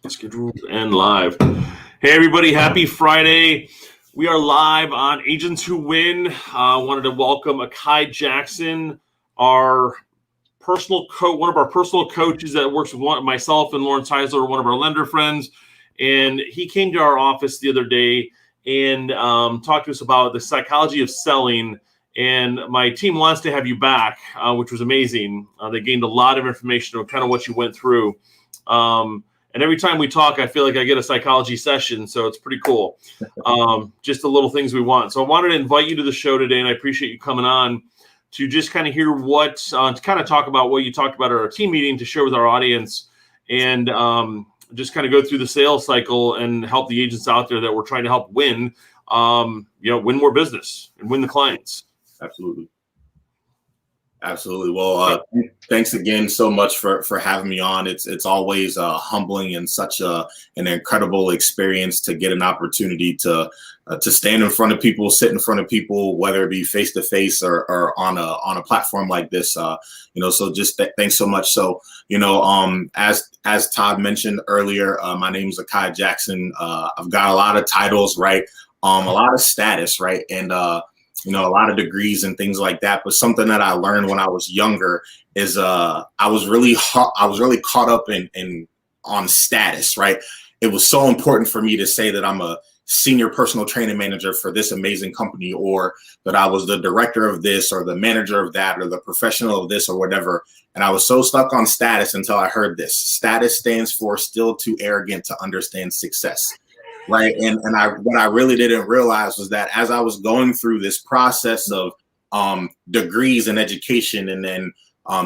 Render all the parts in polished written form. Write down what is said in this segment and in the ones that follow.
Scheduled and live. Hey, everybody. Happy Friday. We are live on Agents Who Win. Wanted to welcome Akai Jackson, our personal coach, one of our personal coaches that works with myself and Lawrence Heisler, one of our lender friends. And he came to our office the other day and talked to us about the psychology of selling. And my team wants to have you back, which was amazing. They gained a lot of information on kind of what you went through. And every time we talk, I feel like I get a psychology session, so it's pretty cool. Just the little things we want. So I wanted to invite you to the show today, and I appreciate you coming on to just kind of hear what, to kind of talk about what you talked about at our team meeting to share with our audience, and just kind of go through the sales cycle and help the agents out there that we're trying to help win, win more business and win the clients. Absolutely. Absolutely. Well, thanks again so much for having me on. It's always humbling and such an incredible experience to get an opportunity to stand in front of people, sit in front of people, whether it be face to face or on a platform like this. So just thanks so much. So as Todd mentioned earlier, my name is Akai Jackson. I've got a lot of titles, right? A lot of status, right? And a lot of degrees and things like that. But something that I learned when I was younger is I was really caught up on status, right? It was so important for me to say that I'm a senior personal training manager for this amazing company, or that I was the director of this or the manager of that or the professional of this or whatever. And I was so stuck on status until I heard this. Status stands for still too arrogant to understand success. Right. And what I really didn't realize was that as I was going through this process of degrees in education and then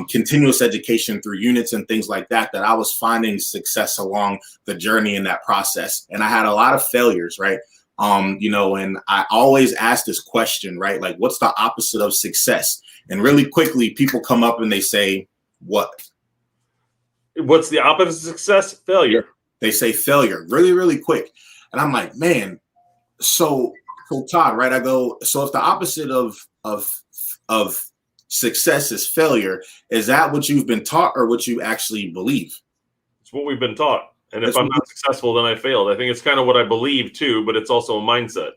continuous education through units and things like that, that I was finding success along the journey in that process. And I had a lot of failures. Right. And I always ask this question, right? Like, what's the opposite of success? And really quickly, people come up and they say, what? What's the opposite of success? Failure. They say failure really, really quick. And I'm like, man, so Todd, right? I go, so if the opposite of success is failure, is that what you've been taught or what you actually believe? It's what we've been taught. And if I'm not successful, then I failed. I think it's kind of what I believe too, but it's also a mindset.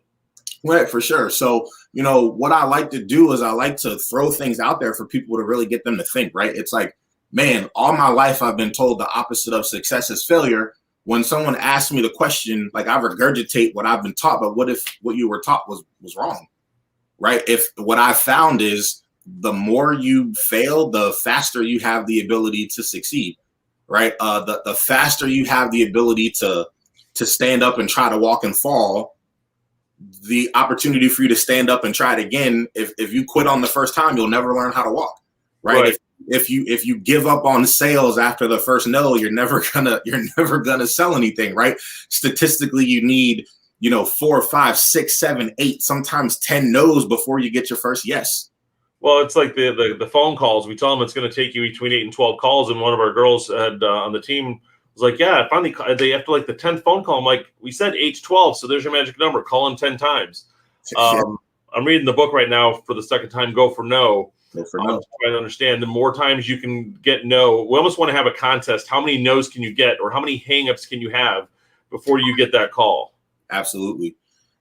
Right, for sure. So, what I like to do is I like to throw things out there for people to really get them to think, right? It's like, man, all my life I've been told the opposite of success is failure. When someone asks me the question, like, I regurgitate what I've been taught, but what if what you were taught was wrong, right? If what I found is the more you fail, the faster you have the ability to succeed, right? The faster you have the ability to stand up and try to walk and fall, the opportunity for you to stand up and try it again. If you quit on the first time, you'll never learn how to walk, right? If you give up on sales after the first no, you're never gonna sell anything, right? Statistically, you need 4, 5, 6, 7, 8, sometimes 10 no's before you get your first yes. Well, it's like the phone calls. We tell them it's going to take you between 8 and 12 calls, and one of our girls had on the team was like, "Yeah, finally." They after like the 10th phone call, I'm like, "We said 8 to 12, so there's your magic number. Call in 10 times." I'm reading the book right now for the second time. Go for no. Trying to understand the more times you can get no. We almost want to have a contest. How many no's can you get, or how many hangups can you have before you get that call? Absolutely.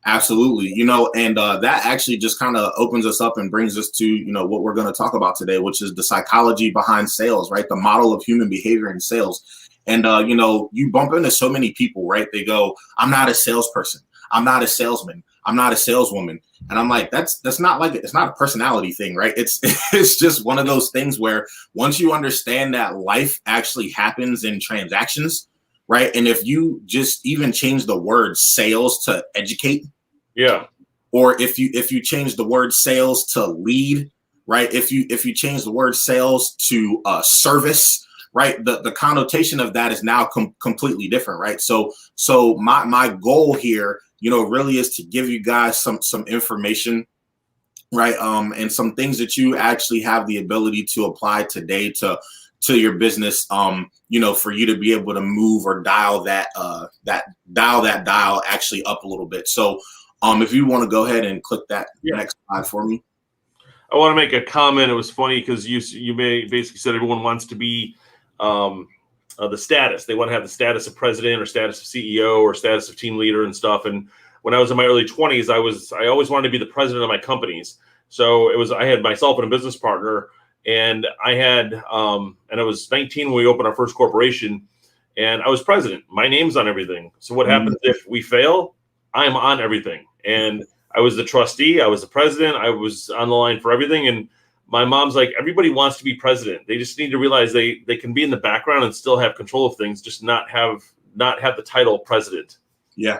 And that actually just kind of opens us up and brings us to, what we're going to talk about today, which is the psychology behind sales, right? The model of human behavior in sales. And, you bump into so many people, right? They go, I'm not a salesperson. I'm not a salesman. I'm not a saleswoman. And I'm like, that's not like, it's not a personality thing, right? It's just one of those things where once you understand that life actually happens in transactions, right? And if you just even change the word sales to educate, yeah, or if you change the word sales to lead, right? If you change the word sales to service, right? The connotation of that is now completely different, right? So my goal here, really is to give you guys some information, right? And some things that you actually have the ability to apply today to your business, for you to be able to move or dial that dial actually up a little bit. So if you want to go ahead and click that next slide for me. I want to make a comment. It was funny because you basically said everyone wants to be the status. They want to have the status of president or status of CEO or status of team leader and stuff. And when I was in my early 20s, I always wanted to be the president of my companies. So I had myself and a business partner, and and I was 19 when we opened our first corporation, and I was president. My name's on everything. So what happens if we fail? I'm on everything. And I was the trustee. I was the president. I was on the line for everything. And my mom's like, everybody wants to be president. They just need to realize they can be in the background and still have control of things, just not have the title president. Yeah.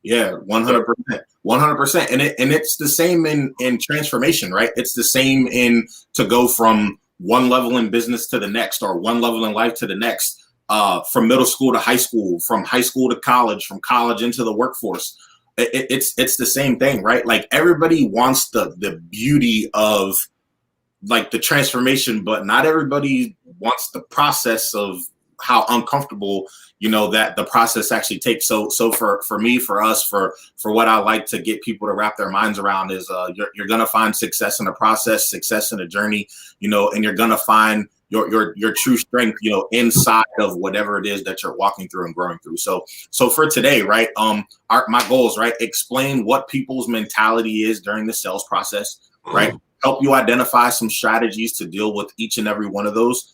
Yeah, 100%, 100%. And it's the same in transformation, right? It's the same in to go from one level in business to the next, or one level in life to the next, from middle school to high school, from high school to college, from college into the workforce. It's the same thing, right? Like, everybody wants the beauty of like the transformation, but not everybody wants the process of how uncomfortable, that the process actually takes. So for me, for us, for what I like to get people to wrap their minds around is you're going to find success in the process, success in the journey, and you're going to find your true strength, inside of whatever it is that you're walking through and growing through. So for today, right, my goals, right, explain what people's mentality is during the sales process, right? Help you identify some strategies to deal with each and every one of those.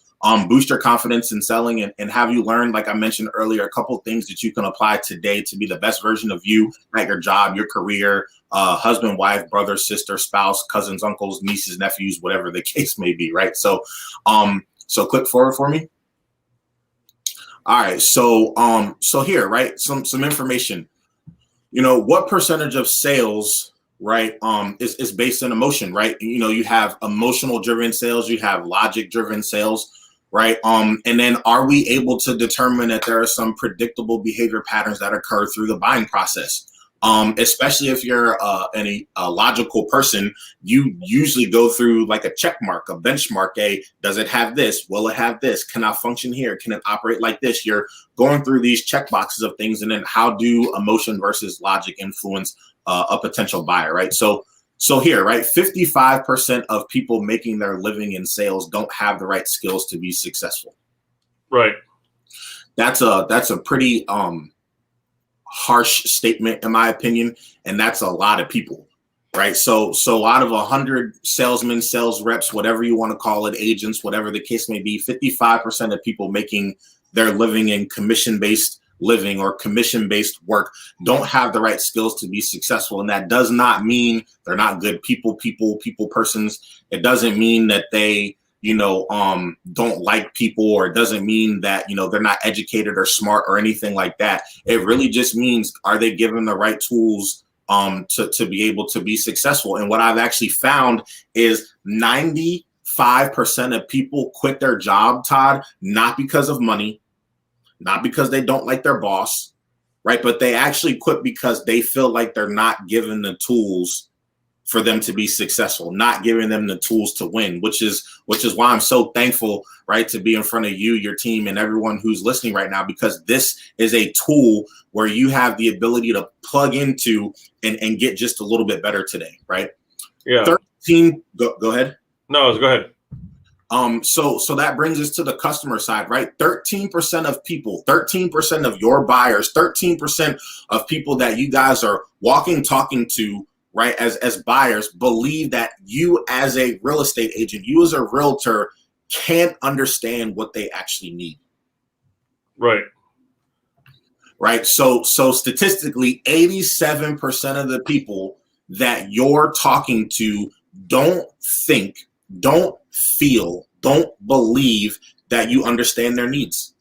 Boost your confidence in selling, and have you learn, like I mentioned earlier, a couple of things that you can apply today to be the best version of you at your job, your career, husband, wife, brother, sister, spouse, cousins, uncles, nieces, nephews, whatever the case may be, right? So click forward for me. All right, so here, right, some information. What percentage of sales, right, is based on emotion, right? You have emotional driven sales, you have logic driven sales, right? And then are we able to determine that there are some predictable behavior patterns that occur through the buying process? Especially if you're a logical person, you usually go through like a check mark, a benchmark. Does it have this? Will it have this? Can I function here? Can it operate like this? You're going through these check boxes of things, and then how do emotion versus logic influence a potential buyer, right? So here, right, 55% of people making their living in sales don't have the right skills to be successful. Right. That's a pretty harsh statement, in my opinion, and that's a lot of people, right? So out of 100 salesmen, sales reps, whatever you want to call it, agents, whatever the case may be, 55% of people making their living in commission-based living or commission-based work don't have the right skills to be successful. And that does not mean they're not good people persons. It doesn't mean that they, don't like people, or it doesn't mean that, they're not educated or smart or anything like that. It really just means, are they given the right tools to be able to be successful? And what I've actually found is 95% of people quit their job, Todd, not because of money, not because they don't like their boss, right? But they actually quit because they feel like they're not given the tools for them to be successful, not giving them the tools to win, which is why I'm so thankful, right, to be in front of you, your team, and everyone who's listening right now, because this is a tool where you have the ability to plug into and get just a little bit better today, right? Yeah. Go ahead. No, go ahead. So that brings us to the customer side, right? 13% of people, 13% of your buyers, 13% of people that you guys are talking to, right, as buyers, believe that you as a real estate agent, you as a realtor, can't understand what they actually need. Right. Right. So statistically, 87% of the people that you're talking to don't think, don't feel, don't believe that you understand their needs.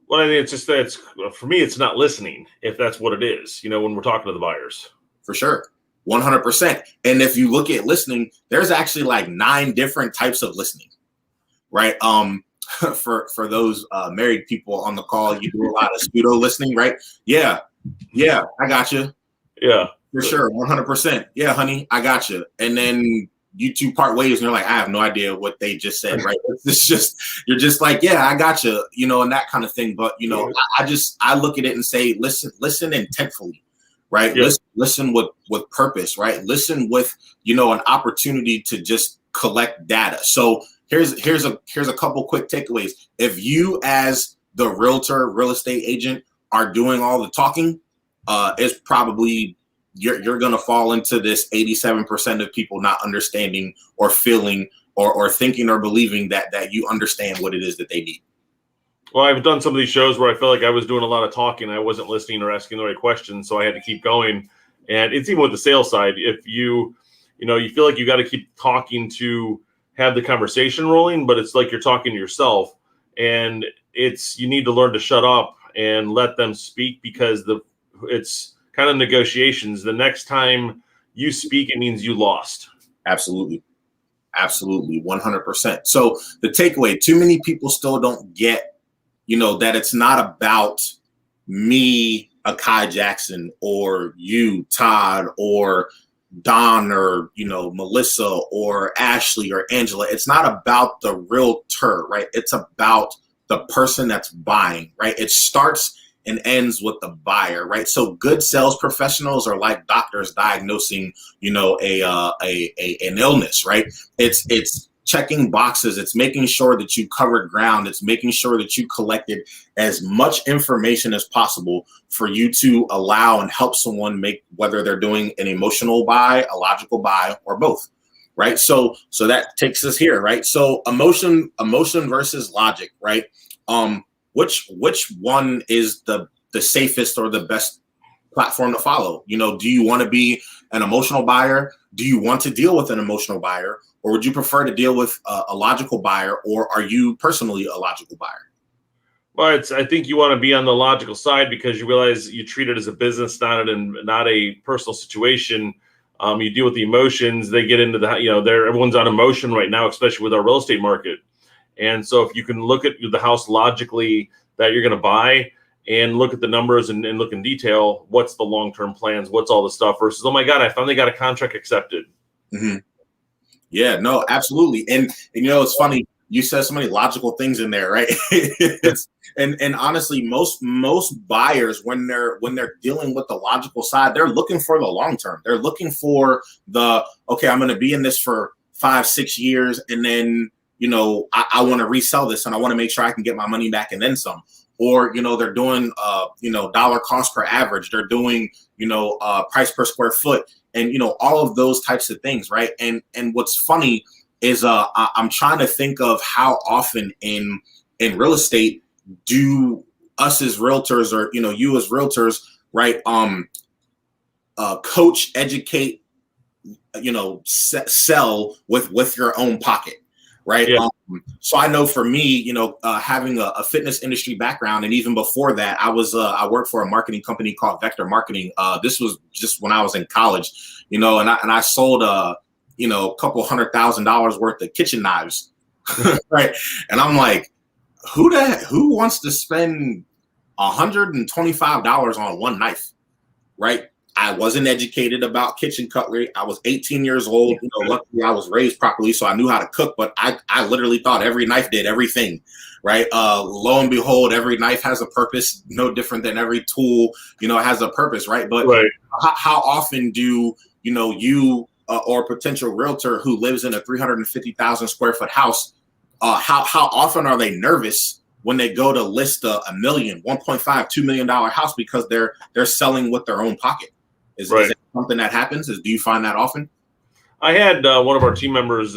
Well, I think it's just that for me, it's not listening, if that's what it is, when we're talking to the buyers. For sure. 100%. And if you look at listening, there's actually like 9 different types of listening, right? For those married people on the call, you do a lot of pseudo listening, right? Yeah, I got you. Yeah, for sure. 100%. Yeah, honey, I got you. And then you two part ways and you're like, I have no idea what they just said, right? It's just, you're just like, yeah, I got you, and that kind of thing. But, I look at it and say, listen intentfully, right? Yeah. Listen with purpose, right? Listen with, an opportunity to just collect data. So here's a couple quick takeaways. If you as the realtor, real estate agent are doing all the talking, it's probably you're going to fall into this 87% of people not understanding or feeling or thinking or believing that you understand what it is that they need. Well, I've done some of these shows where I felt like I was doing a lot of talking. I wasn't listening or asking the right questions, so I had to keep going. And it's even with the sales side. If you feel like you got to keep talking to have the conversation rolling, but it's like you're talking to yourself, and you need to learn to shut up and let them speak, because it's kind of negotiations. The next time you speak, it means you lost. Absolutely. 100%. So the takeaway, too many people still don't get, that it's not about me, Akai Jackson, or you, Todd, or Don, or, Melissa, or Ashley, or Angela. It's not about the realtor, right? It's about the person that's buying, right? It starts and ends with the buyer, right? So good sales professionals are like doctors diagnosing, an illness, right? It's checking boxes. It's making sure that you covered ground. It's making sure that you collected as much information as possible for you to allow and help someone make, whether they're doing an emotional buy, a logical buy, or both, right? So that takes us here, right? So emotion versus logic, right? Which one is the safest or the best platform to follow? Do you want to be an emotional buyer? Do you want to deal with an emotional buyer? Or would you prefer to deal with a logical buyer? Or are you personally a logical buyer? Well, I think you want to be on the logical side, because you realize you treat it as a business, not a personal situation. You deal with the emotions. They get into everyone's on emotion right now, especially with our real estate market. And so if you can look at the house logically that you're going to buy, and look at the numbers and look in detail, what's the long-term plans? What's all the stuff versus, oh my God, I finally got a contract accepted. Mm-hmm. Yeah, no, absolutely. And it's funny. You said so many logical things in there, right? and honestly, most buyers, when they're dealing with the logical side, they're looking for the long term. They're looking for okay, I'm going to be in this for 5-6 years, and then I want to resell this, and I want to make sure I can get my money back and then some. Or they're doing dollar cost per average. They're doing price per square foot, and all of those types of things, right? And what's funny is I'm trying to think of how often in real estate do us as realtors, or you as realtors, right? Coach, educate, sell with your own pocket. Right. Yeah. So I know for me, having a fitness industry background, and even before that, I worked for a marketing company called Vector Marketing. This was just when I was in college, and I sold a couple $100,000 worth of kitchen knives. Right. And I'm like, who wants to spend $125 on one knife? Right. I wasn't educated about kitchen cutlery. I was 18 years old. Luckily I was raised properly, so I knew how to cook, but I literally thought every knife did everything, right? Lo and behold, every knife has a purpose, no different than every tool, has a purpose, right? But right. How often do, you or a potential realtor who lives in a 350,000 square foot house, how often are they nervous when they go to list a $1 million, $1.5, $2 million house, because they're selling with their own pocket? Is that something that happens? Do you find that often? I had one of our team members,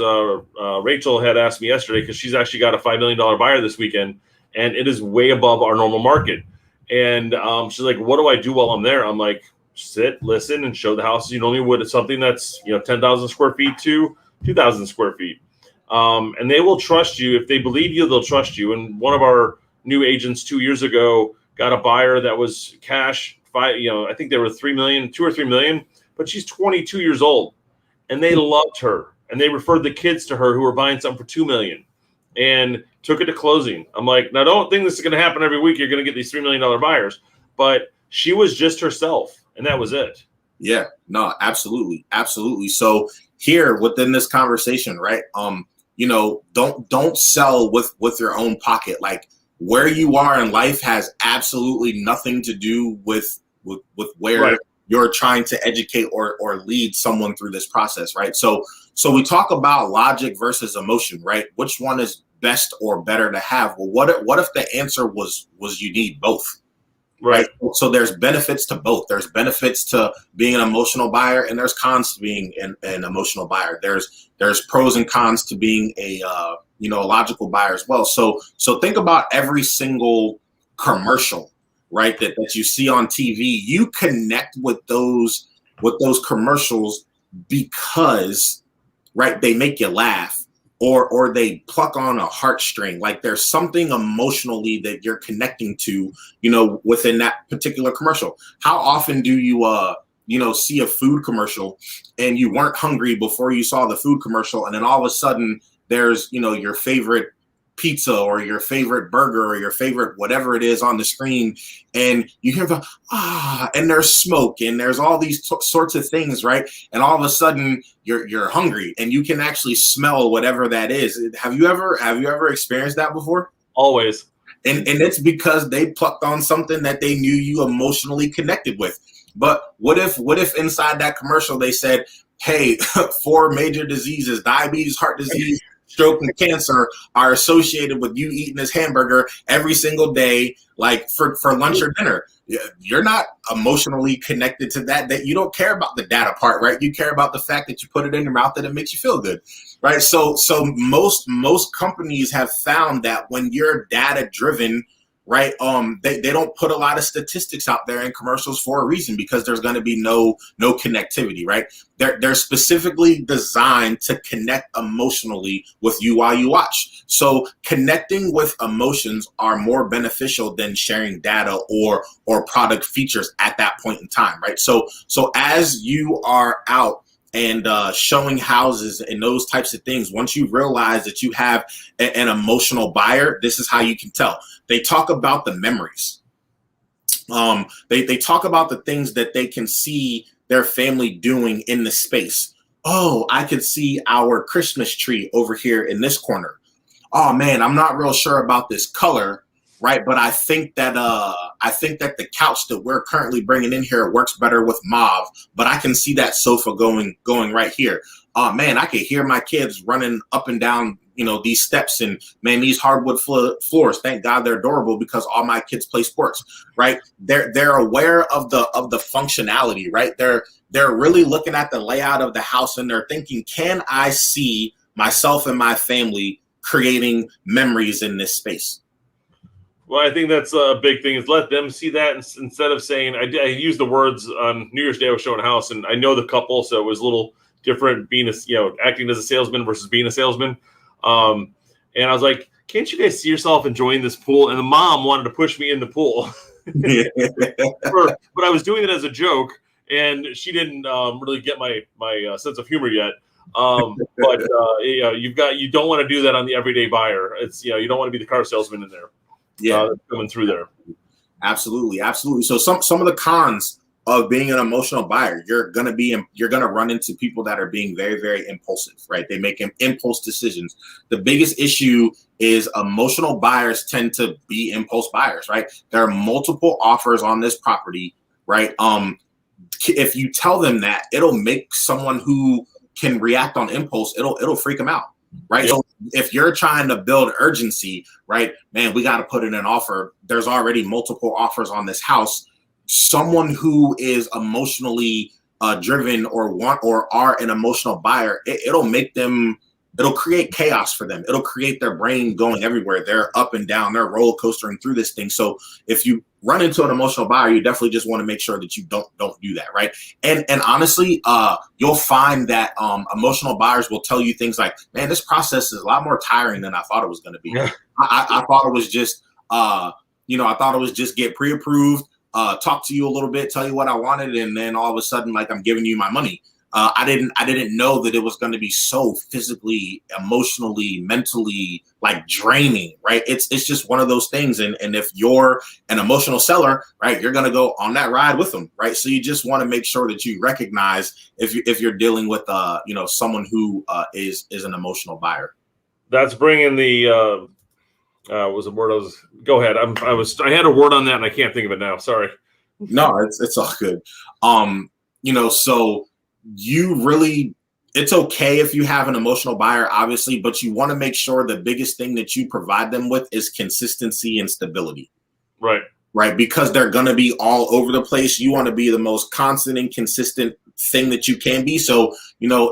Rachel, had asked me yesterday, because she's actually got a $5 million buyer this weekend, and it is way above our normal market. And she's like, what do I do while I'm there? I'm like, sit, listen, and show the house you normally would. It's something that's 10,000 square feet to 2,000 square feet. And they will trust you. If they believe you, they'll trust you. And one of our new agents 2 years ago got a buyer that was cash. I think they were 2 or 3 million, but she's 22 years old, and they loved her, and they referred the kids to her who were buying something for 2 million, and took it to closing. I'm like, now don't think this is going to happen every week. You're going to get these $3 million buyers, but she was just herself, and that was it. Yeah, no, absolutely. So here within this conversation, right? Don't sell with your own pocket. Like, where you are in life has absolutely nothing to do with where you're trying to educate or lead someone through this process, right? So we talk about logic versus emotion, right? Which one is best or better to have? Well, what if the answer was you need both? Right. So there's benefits to both. There's benefits to being an emotional buyer, and there's cons to being an emotional buyer. There's pros and cons to being a logical buyer as well. So think about every single commercial, right, that you see on TV. You connect with those commercials because, right, they make you laugh. Or they pluck on a heartstring, like there's something emotionally that you're connecting to, within that particular commercial. How often do you, see a food commercial and you weren't hungry before you saw the food commercial, and then all of a sudden there's, your favorite pizza or your favorite burger or your favorite whatever it is on the screen, and you hear the and there's smoke and there's all these sorts of things, right? And all of a sudden you're hungry and you can actually smell whatever that is. Have you ever experienced that before? Always. And it's because they plucked on something that they knew you emotionally connected with. But what if inside that commercial they said, hey, 4 major diseases, diabetes, heart disease, stroke, and cancer are associated with you eating this hamburger every single day, like for lunch or dinner? You're not emotionally connected to that you don't care about the data part, right? You care about the fact that you put it in your mouth and it makes you feel good, right? So most companies have found that when you're data driven, right, they don't put a lot of statistics out there in commercials for a reason, because there's going to be no connectivity, right? They're specifically designed to connect emotionally with you while you watch. So connecting with emotions are more beneficial than sharing data or product features at that point in time, right? So as you are out and showing houses and those types of things, once you realize that you have an emotional buyer, this is how you can tell. They talk about the memories. They talk about the things that they can see their family doing in the space. Oh, I could see our Christmas tree over here in this corner. Oh man, I'm not real sure about this color, right? But I think that the couch that we're currently bringing in here works better with mauve. But I can see that sofa going right here. Oh man, I could hear my kids running up and down, these steps, and man, these hardwood floors. Thank God they're durable, because all my kids play sports, right? They're aware of the functionality, right? They're really looking at the layout of the house, and they're thinking, can I see myself and my family creating memories in this space? Well, I think that's a big thing, is let them see that instead of saying, I used the words on New Year's Day. I was showing a house, and I know the couple, so it was a little different being acting as a salesman versus being a salesman. And I was like, can't you guys see yourself enjoying this pool? And the mom wanted to push me in the pool. But I was doing it as a joke, and she didn't really get my sense of humor yet. But you don't want to do that on the everyday buyer. It's, you don't want to be the car salesman in there. Coming through there. Absolutely. So some of the cons of being an emotional buyer, you're gonna run into people that are being very, very impulsive, right? They make impulse decisions. The biggest issue is emotional buyers tend to be impulse buyers, right? There are multiple offers on this property, right? If you tell them that, it'll make someone who can react on impulse, it'll freak them out, right? Yep. So if you're trying to build urgency, right, man, we got to put in an offer. There's already multiple offers on this house. Someone who is emotionally driven or are an emotional buyer, it'll create chaos for them. It'll create their brain going everywhere. They're up and down, they're roller coastering through this thing. So if you run into an emotional buyer, you definitely just want to make sure that you don't do that, right? And honestly, you'll find that emotional buyers will tell you things like, man, this process is a lot more tiring than I thought it was going to be. Yeah. I thought it was just, I thought it was just get pre-approved, talk to you a little bit, tell you what I wanted, and then all of a sudden, like, I'm giving you my money. I didn't know that it was going to be so physically, emotionally, mentally, like, draining, right? It's just one of those things. And if you're an emotional seller, right, you're going to go on that ride with them, right? So you just want to make sure that you recognize if you're dealing with someone who is an emotional buyer. That's bringing the was a word I was. Go ahead. I had a word on that and I can't think of it now. Sorry. No, it's all good. So you really, it's okay if you have an emotional buyer, obviously, but you want to make sure the biggest thing that you provide them with is consistency and stability. Right. Right. Because they're going to be all over the place. You want to be the most constant and consistent thing that you can be. So,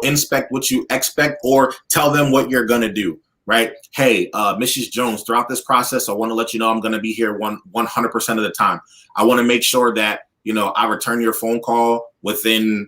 inspect what you expect or tell them what you're going to do. Right. Hey, Mrs. Jones, throughout this process, I want to let you know I'm going to be here 100% of the time. I want to make sure that, I return your phone call within,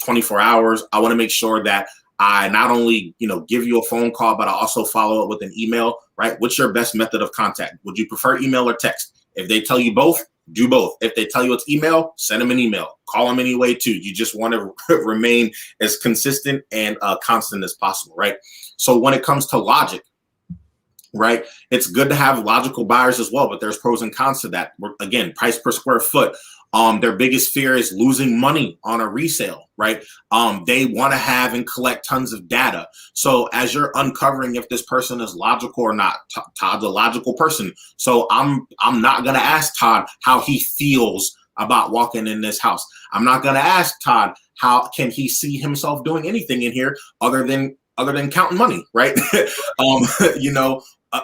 24 hours. I want to make sure that I not only, give you a phone call, but I also follow up with an email. Right. What's your best method of contact? Would you prefer email or text? If they tell you both, do both. If they tell you it's email, send them an email. Call them anyway, too. You just want to remain as consistent and constant as possible, right? So when it comes to logic, right, it's good to have logical buyers as well, but there's pros and cons to that. Again, price per square foot. Their biggest fear is losing money on a resale, right? They want to have and collect tons of data. So as you're uncovering if this person is logical or not, Todd's a logical person. So I'm not going to ask Todd how he feels about walking in this house. I'm not going to ask Todd how can he see himself doing anything in here other than counting money, right?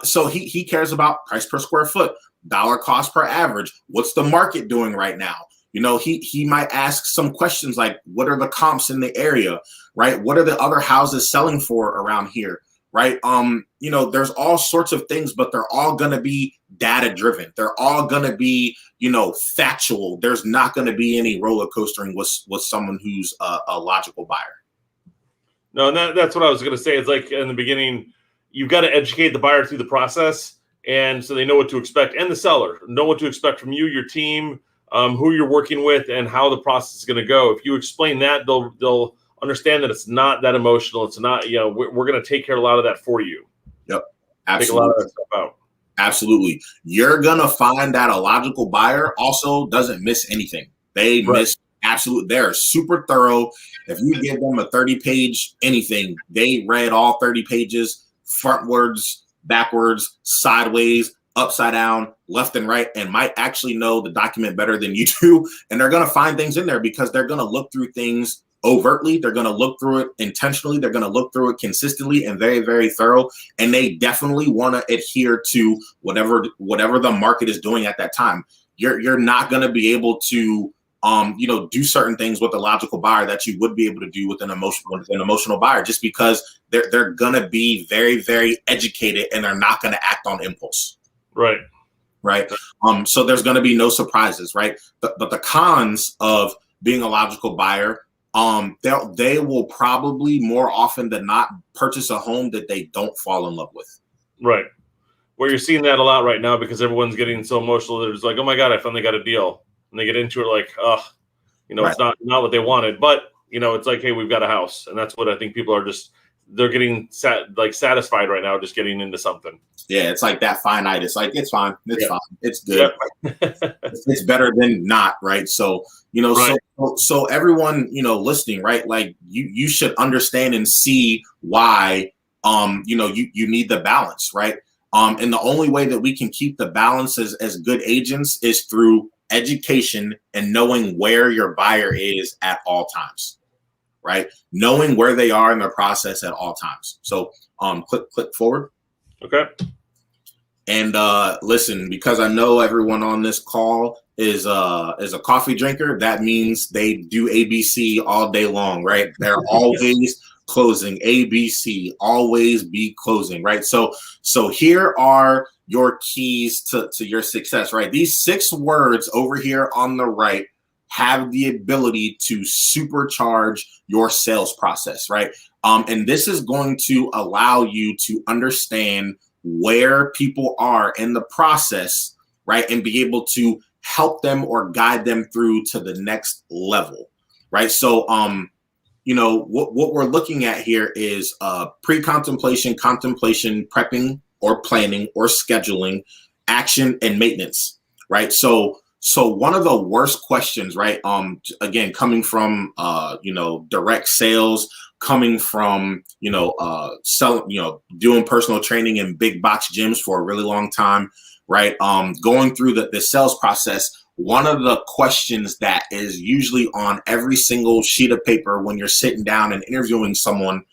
So he cares about price per square foot, dollar cost per average. What's the market doing right now? He might ask some questions like, what are the comps in the area, right? What are the other houses selling for around here, right? There's all sorts of things, but they're all going to be data driven. They're all going to be, factual. There's not going to be any roller coastering with someone who's a logical buyer. No, and that's what I was going to say. It's like in the beginning, you've got to educate the buyer through the process. And so they know what to expect, and the seller know what to expect from you, your team, who you're working with, and how the process is going to go. If you explain that, they'll understand that it's not that emotional. It's not, we're going to take care of a lot of that for you. Yep, absolutely. Take a lot of that stuff out. Absolutely. You're going to find that a logical buyer also doesn't miss anything. They miss absolutely. They're super thorough. If you give them a 30-page anything, they read all 30 pages, frontwards, backwards, sideways, upside down, left and right, and might actually know the document better than you do. And they're going to find things in there because they're going to look through things overtly. They're going to look through it intentionally. They're going to look through it consistently and very, very thorough. And they definitely want to adhere to whatever the market is doing at that time. You're not going to be able to do certain things with a logical buyer that you would be able to do with an emotional buyer, just because they're going to be very, very educated and they're not going to act on impulse. Right. So there's going to be no surprises, right? But the cons of being a logical buyer, they will probably more often than not purchase a home that they don't fall in love with. Right. Where you're seeing that a lot right now because everyone's getting so emotional. They're just like, oh my God, I finally got a deal. And they get into it like, it's not what they wanted. But, it's like, hey, we've got a house. And that's what I think people are they're getting satisfied right now, just getting into something. Yeah, it's like that finite. It's like, it's fine. It's fine. It's good. Yep. It's better than not, right? So, so everyone, listening, right? Like you should understand and see why, you need the balance, right? And the only way that we can keep the balance as good agents is through education and knowing where your buyer is at all times, right? Knowing where they are in their process at all times. So click forward. Okay. And listen, because I know everyone on this call is a coffee drinker, that means they do ABC all day long, right? They're always closing. ABC, always be closing, right? So here are your keys to your success, right? These 6 words over here on the right have the ability to supercharge your sales process, right? And this is going to allow you to understand where people are in the process, right? And be able to help them or guide them through to the next level, right? So, what we're looking at here is pre-contemplation, contemplation, prepping or planning or scheduling, action, and maintenance, right? So one of the worst questions, right? Again, coming from, direct sales, coming from, selling, doing personal training in big box gyms for a really long time, right? Going through the sales process, one of the questions that is usually on every single sheet of paper when you're sitting down and interviewing someone,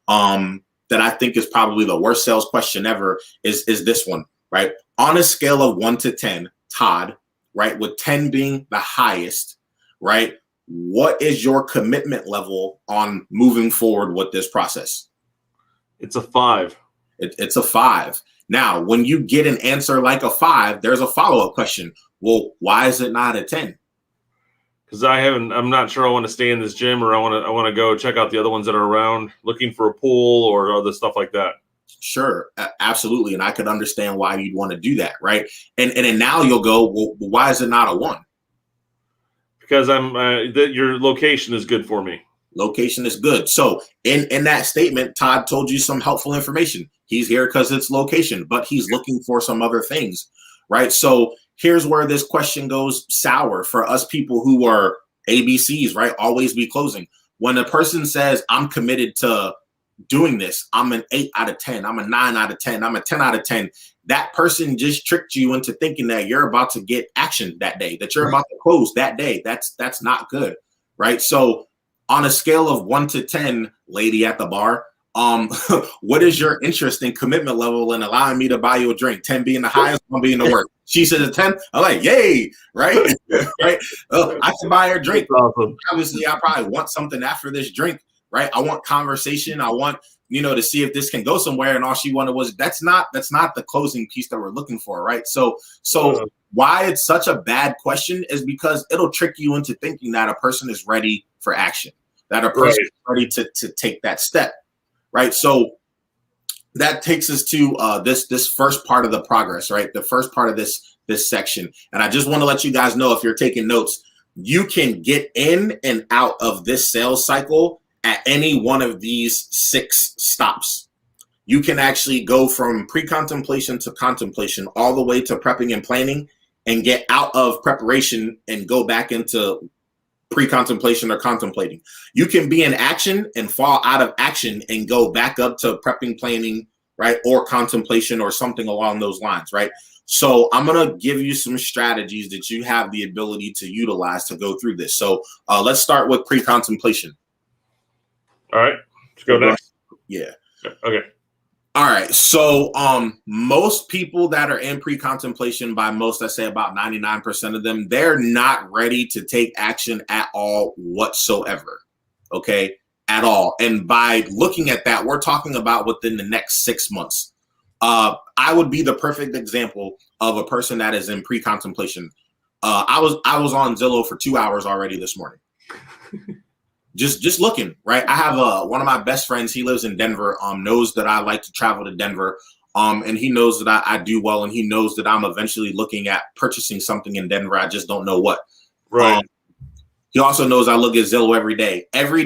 that I think is probably the worst sales question ever is this one, right? On a scale of 1 to 10, Todd, right, with 10 being the highest, right, what is your commitment level on moving forward with this process? It's a 5. It's a 5. Now, when you get an answer like a 5, there's a follow-up question. Well, why is it not a 10? Because I'm not sure I want to stay in this gym, or I want to go check out the other ones that are around, looking for a pool or other stuff like that. Sure, absolutely, and I could understand why you'd want to do that, right? And then now you'll go, well, why is it not a 1? Because your location is good for me. Location is good. So in that statement, Todd told you some helpful information. He's here because it's location, but he's looking for some other things, right? So here's where this question goes sour for us people who are ABCs, right? Always be closing. When a person says, I'm committed to doing this, I'm an 8 out of 10, I'm a 9 out of 10, I'm a 10 out of 10. That person just tricked you into thinking that you're about to get action that day, that you're about to close that day. That's not good, right? So on a scale of 1 to 10, lady at the bar, what is your interest and commitment level in allowing me to buy you a drink? 10 being the highest, 1 being the worst. She says a 10. I'm like, yay, right? Right? I can buy her a drink. Awesome. Obviously, I probably want something after this drink, right? I want conversation. I want, to see if this can go somewhere. And all she wanted was, that's not the closing piece that we're looking for, right? So why it's such a bad question is because it'll trick you into thinking that a person is ready for action, that a person is ready to take that step, right? So that takes us to this first part of the progress, right? The first part of this section. And I just want to let you guys know, if you're taking notes, you can get in and out of this sales cycle at any one of these 6 stops. You can actually go from pre-contemplation to contemplation all the way to prepping and planning, and get out of preparation and go back into pre-contemplation or contemplating. You can be in action and fall out of action and go back up to prepping, planning, right? Or contemplation or something along those lines, right? So I'm going to give you some strategies that you have the ability to utilize to go through this. So let's start with pre-contemplation. All right, let's go next. Yeah. Okay. All right. So most people that are in pre-contemplation, by most, I say about 99% of them, they're not ready to take action at all whatsoever. Okay. At all. And by looking at that, we're talking about within the next 6 months. I would be the perfect example of a person that is in pre-contemplation. I was on Zillow for 2 hours already this morning. Just looking, right? I have one of my best friends. He lives in Denver, knows that I like to travel to Denver. And he knows that I do well, and he knows that I'm eventually looking at purchasing something in Denver. I just don't know what. Right. He also knows I look at Zillow every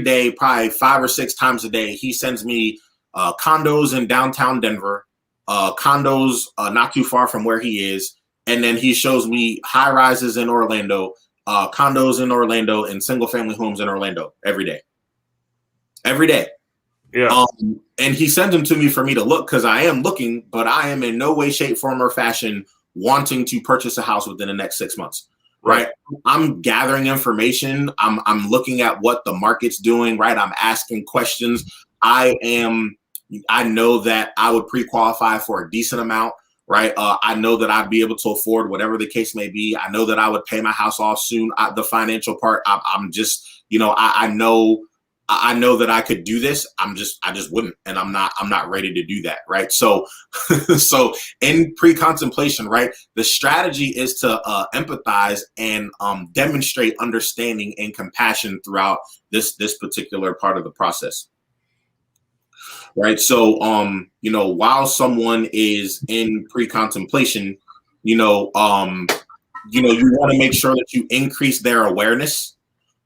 day, probably 5 or 6 times a day. He sends me condos in downtown Denver, condos not too far from where he is. And then he shows me high rises in Orlando, condos in Orlando, and single family homes in Orlando every day. Yeah. And he sends them to me for me to look, because I am looking, but I am in no way, shape, form, or fashion wanting to purchase a house within the next 6 months. Right. I'm gathering information. I'm looking at what the market's doing. Right. I'm asking questions. I know that I would pre-qualify for a decent amount. Right. I know that I'd be able to afford whatever the case may be. I know that I would pay my house off soon. The financial part, I'm just, I know that I could do this. I just wouldn't. And I'm not ready to do that. Right. So, so in pre-contemplation, right, the strategy is to empathize and demonstrate understanding and compassion throughout this particular part of the process. Right. So, while someone is in pre-contemplation, you want to make sure that you increase their awareness.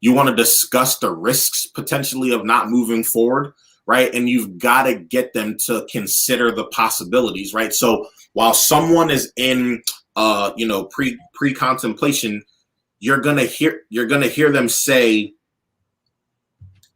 You want to discuss the risks potentially of not moving forward, right? And you've got to get them to consider the possibilities, right? So while someone is in, pre-contemplation, you're gonna hear them say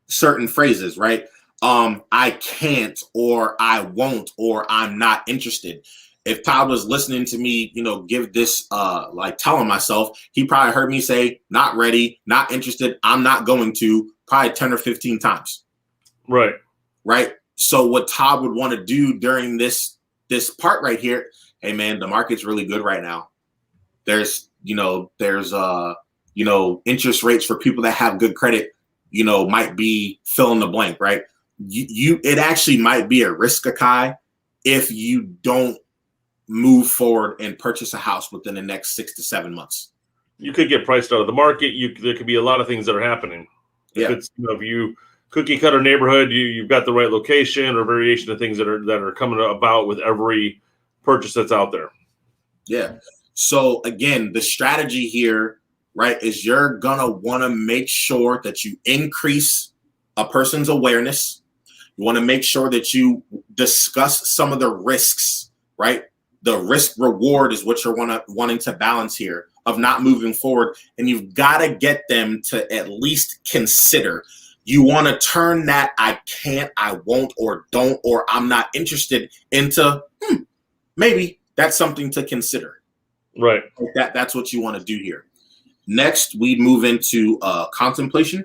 certain phrases, right? I can't, or I won't, or I'm not interested. if Todd was listening to me, give this, like telling myself, he probably heard me say, not ready, not interested, I'm not going to, probably 10 or 15 times. Right. Right. So what Todd would want to do during this part right here, hey man, the market's really good right now. There's interest rates for people that have good credit, might be fill in the blank, right? It actually might be a risk, Akai, if you don't move forward and purchase a house within the next 6 to 7 months. You could get priced out of the market. There could be a lot of things that are happening. Yeah. If you cookie cutter neighborhood, you've got the right location or variation of things that are coming about with every purchase that's out there. Yeah. So again, the strategy here, right, is you're gonna want to make sure that you increase a person's awareness. You want to make sure that you discuss some of the risks, right? The risk reward is what you're wanting to balance here of not moving forward. And you've got to get them to at least consider. You want to turn that I can't, I won't, or don't, or I'm not interested into maybe that's something to consider. Right. That's what you want to do here. Next, we move into contemplation.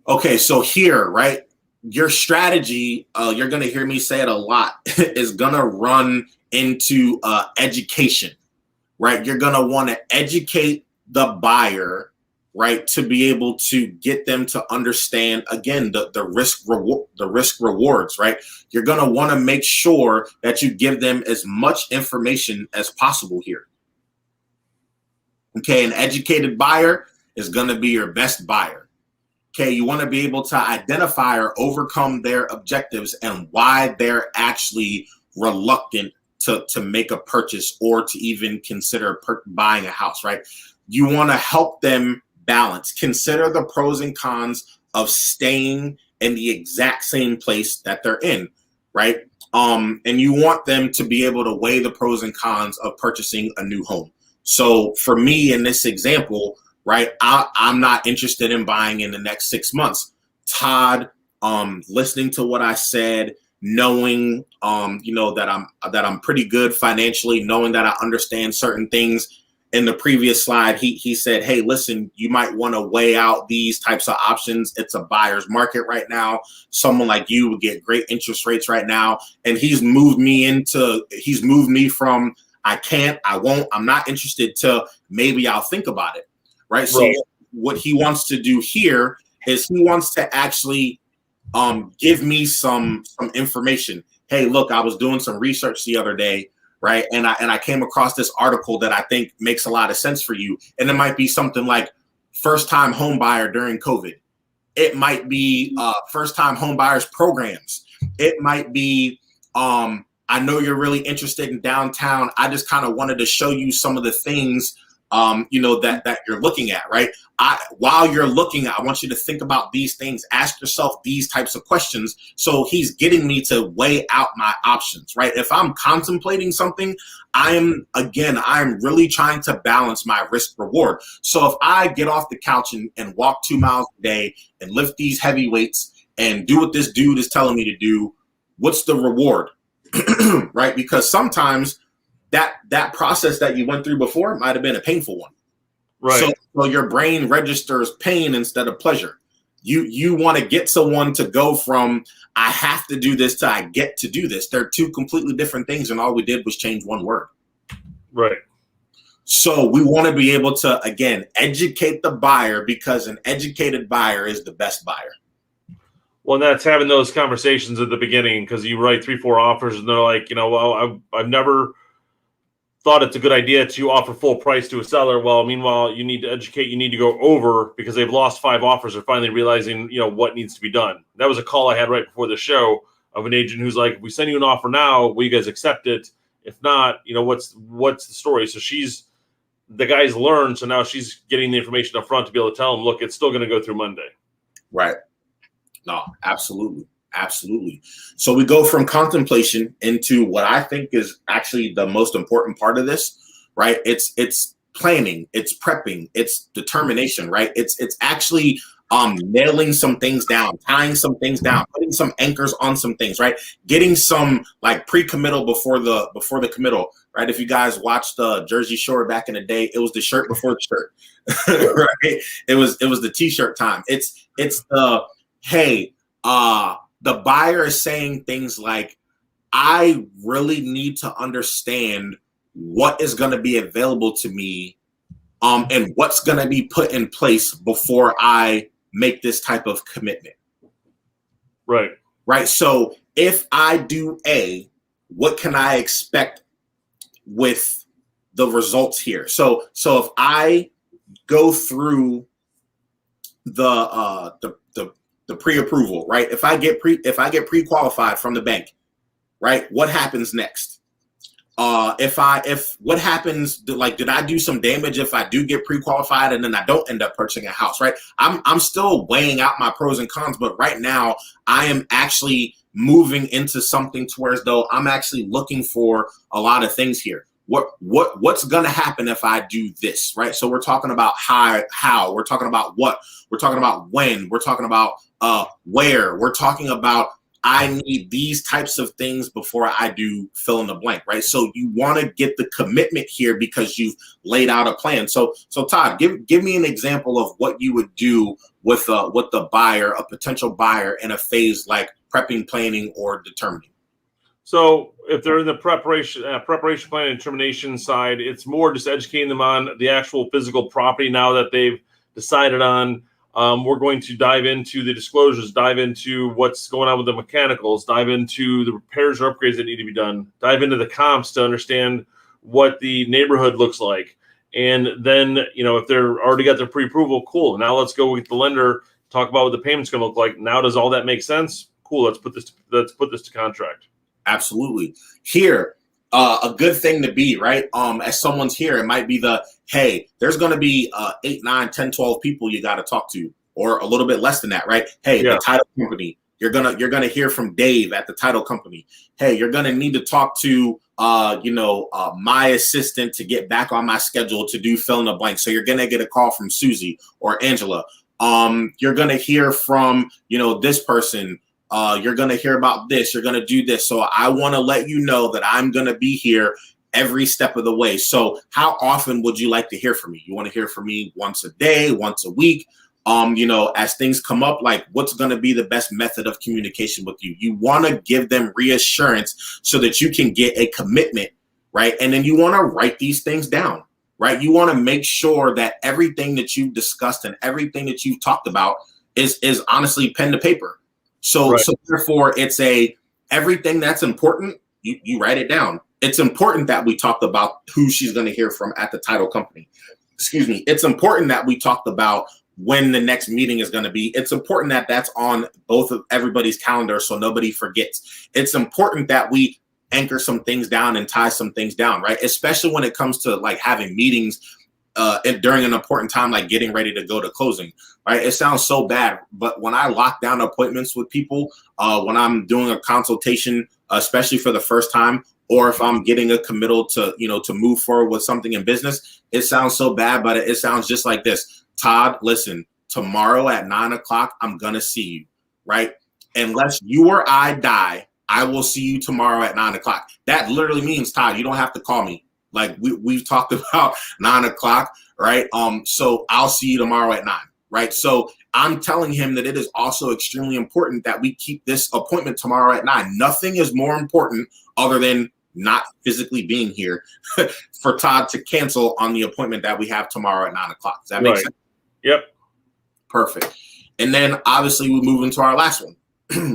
Okay, so here, right, your strategy, you're going to hear me say it a lot, is going to run into education, right? You're going to want to educate the buyer, right, to be able to get them to understand, again, the risk rewards, right? You're going to want to make sure that you give them as much information as possible here. Okay, an educated buyer is going to be your best buyer. Okay, you want to be able to identify or overcome their objectives and why they're actually reluctant to make a purchase or to even consider buying a house, right? You want to help them balance. Consider the pros and cons of staying in the exact same place that they're in, right? And you want them to be able to weigh the pros and cons of purchasing a new home. So for me in this example, right, I'm not interested in buying in the next 6 months. Todd, listening to what I said, knowing, that I'm pretty good financially, knowing that I understand certain things. In the previous slide, he said, hey, listen, you might want to weigh out these types of options. It's a buyer's market right now. Someone like you would get great interest rates right now. And he's moved me from I can't, I won't, I'm not interested to maybe I'll think about it. Right. So what he wants to do here is he wants to actually give me some information. Hey, look, I was doing some research the other day, right? And I came across this article that I think makes a lot of sense for you. And it might be something like first-time home buyer during COVID. It might be first-time home buyers programs. It might be I know you're really interested in downtown. I just kind of wanted to show you some of the things that you're looking at, right? While you're looking, I want you to think about these things, ask yourself these types of questions. So he's getting me to weigh out my options, right? If I'm contemplating something, I'm really trying to balance my risk reward. So if I get off the couch and walk 2 miles a day and lift these heavy weights and do what this dude is telling me to do, what's the reward? Right? Because sometimes that process that you went through before might have been a painful one. Right. So your brain registers pain instead of pleasure. You want to get someone to go from I have to do this to I get to do this. They're two completely different things, and all we did was change one word. Right. So we want to be able to, again, educate the buyer, because an educated buyer is the best buyer. Well, that's having those conversations at the beginning, because you write 3-4 offers and they're like, well, I've never thought it's a good idea to offer full price to a seller. Well, meanwhile, you need to educate, you need to go over, because they've lost 5 offers. They're finally realizing, what needs to be done. That was a call I had right before the show of an agent who's like, if we send you an offer now, will you guys accept it? If not, what's the story? So the guy's learned. So now she's getting the information up front to be able to tell them, look, it's still going to go through Monday. Right. No, absolutely. Absolutely. So we go from contemplation into what I think is actually the most important part of this, right? It's planning, it's prepping, it's determination, right? It's actually nailing some things down, tying some things down, putting some anchors on some things, right? Getting some like pre-committal before the committal, right? If you guys watched Jersey Shore back in the day, it was the shirt before the shirt, right? It was the t-shirt time. It's the, hey, the buyer is saying things like, I really need to understand what is going to be available to me, and what's going to be put in place before I make this type of commitment. Right. So if I do A, what can I expect with the results here? So if I go through the pre-approval, right? If I get pre-qualified from the bank, right? What happens next? If what happens, like, did I do some damage if I do get pre-qualified and then I don't end up purchasing a house, right? I'm still weighing out my pros and cons, but right now I am actually moving into something to where as though I'm actually looking for a lot of things here. What's gonna happen if I do this, right? So we're talking about how, we're talking about what, we're talking about when, we're talking about where, we're talking about I need these types of things before I do fill in the blank, right? So you want to get the commitment here because you've laid out a plan. So Todd, give me an example of what you would do with the buyer, a potential buyer in a phase like prepping, planning, or determining. So if they're in the preparation plan and determination side, it's more just educating them on the actual physical property now that they've decided on. We're going to dive into the disclosures, dive into what's going on with the mechanicals, dive into the repairs or upgrades that need to be done, dive into the comps to understand what the neighborhood looks like. And then, if they're already got their pre-approval, cool. Now let's go with the lender, talk about what the payment's going to look like. Now, does all that make sense? Cool. Let's put this to contract. Absolutely. Here, a good thing to be, right? As someone's here, it might be hey, there's going to be 8, 9, 10, 12 people you got to talk to, or a little bit less than that, right? Hey, yeah. The title company, you're gonna hear from Dave at the title company. Hey, you're gonna need to talk to my assistant to get back on my schedule to do fill in the blank. So you're gonna get a call from Susie or Angela. You're gonna hear from this person. You're going to hear about this. You're going to do this. So I want to let you know that I'm going to be here every step of the way. So how often would you like to hear from me? You want to hear from me once a day, once a week? As things come up, like what's going to be the best method of communication with you? You want to give them reassurance so that you can get a commitment, right? And then you want to write these things down, right? You want to make sure that everything that you've discussed and everything that you've talked about is honestly pen to paper. So therefore, it's everything that's important, you write it down. It's important that we talked about who she's going to hear from at the title company. Excuse me. It's important that we talked about when the next meeting is going to be. It's important that that's on both of everybody's calendar so nobody forgets. It's important that we anchor some things down and tie some things down, right? Especially when it comes to like having meetings during an important time, like getting ready to go to closing, right? It sounds so bad, but when I lock down appointments with people, when I'm doing a consultation, especially for the first time, or if I'm getting a committal to move forward with something in business, it sounds so bad, but it sounds just like this. Todd, listen, tomorrow at 9:00, I'm going to see you, right? Unless you or I die, I will see you tomorrow at 9:00. That literally means, Todd, you don't have to call me. Like we've talked about 9:00, right? So I'll see you tomorrow at 9, right? So I'm telling him that it is also extremely important that we keep this appointment tomorrow at 9. Nothing is more important other than not physically being here for Todd to cancel on the appointment that we have tomorrow at 9:00. Does that make sense? Yep. Perfect. And then obviously we move into our last one.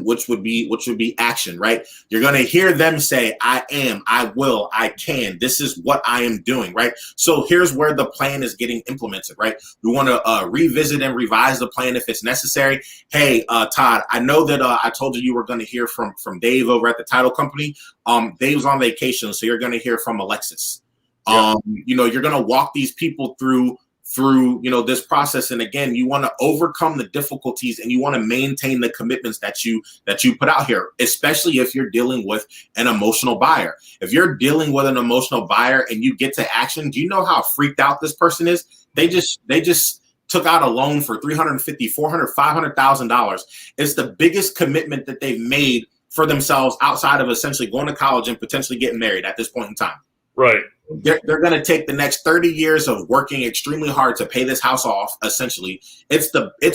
which would be action, right? You're going to hear them say, I am, I will, I can. This is what I am doing, right? So here's where the plan is getting implemented, right? We want to revisit and revise the plan if it's necessary. Hey, Todd, I know that I told you were going to hear from Dave over at the title company. Dave's on vacation, so you're going to hear from Alexis. Yeah. You're going to walk these people through this process. And again, you want to overcome the difficulties and you want to maintain the commitments that you put out here, especially if you're dealing with an emotional buyer. If you're dealing with an emotional buyer and you get to action, do you know how freaked out this person is? They just took out a loan for $350,000, $400,000, $500,000. It's the biggest commitment that they've made for themselves outside of essentially going to college and potentially getting married at this point in time. Right. They're going to take the next 30 years of working extremely hard to pay this house off. Essentially, it's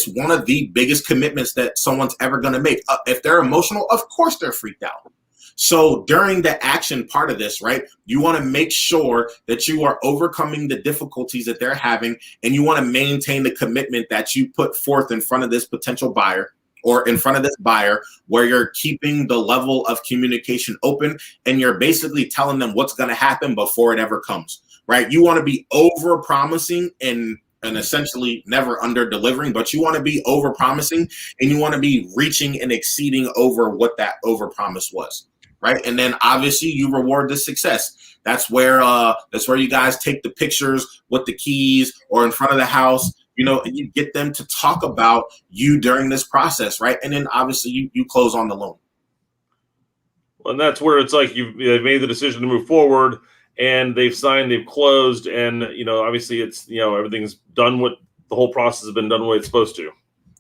one of the biggest commitments that someone's ever going to make. If they're emotional, of course they're freaked out. So during the action part of this, right, you want to make sure that you are overcoming the difficulties that they're having, and you want to maintain the commitment that you put forth in front of this potential buyer or in front of this buyer, where you're keeping the level of communication open and you're basically telling them what's going to happen before it ever comes, right? You want to be over promising and essentially never under delivering, but you want to be over promising and you want to be reaching and exceeding over what that over promise was, right? And then obviously you reward the success. That's where you guys take the pictures with the keys or in front of the house, and you get them to talk about you during this process, right? And then obviously you close on the loan. Well, and that's where it's like they've made the decision to move forward, and they've signed, they've closed, and obviously it's everything's done. What the whole process has been done the way it's supposed to.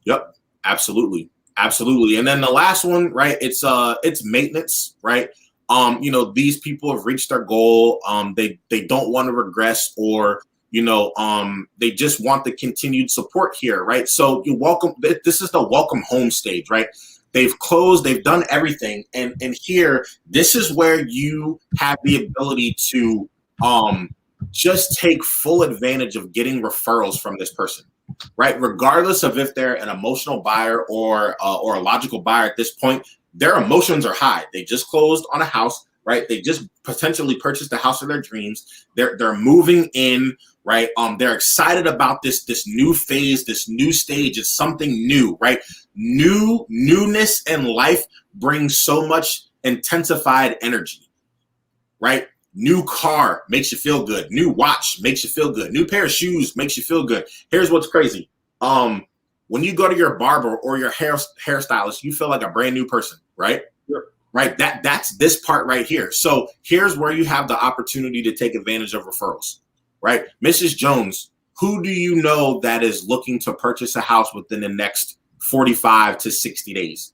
Yep, absolutely. And then the last one, right? It's maintenance, right? These people have reached their goal. They don't want to regress, or they just want the continued support here, right? So you welcome. This is the welcome home stage, right? They've closed, they've done everything, and here, this is where you have the ability to just take full advantage of getting referrals from this person, right? Regardless of if they're an emotional buyer or a logical buyer at this point, their emotions are high. They just closed on a house, right? They just potentially purchased the house of their dreams. They're moving in, right? They're excited about this new phase, this new stage. It's something new, right? Newness in life brings so much intensified energy, right? New car makes you feel good. New watch makes you feel good. New pair of shoes makes you feel good. Here's what's crazy. When you go to your barber or your hairstylist, you feel like a brand new person, right? Sure. Right. That's this part right here. So here's where you have the opportunity to take advantage of referrals, right? Mrs. Jones, who do you know that is looking to purchase a house within the next 45 to 60 days?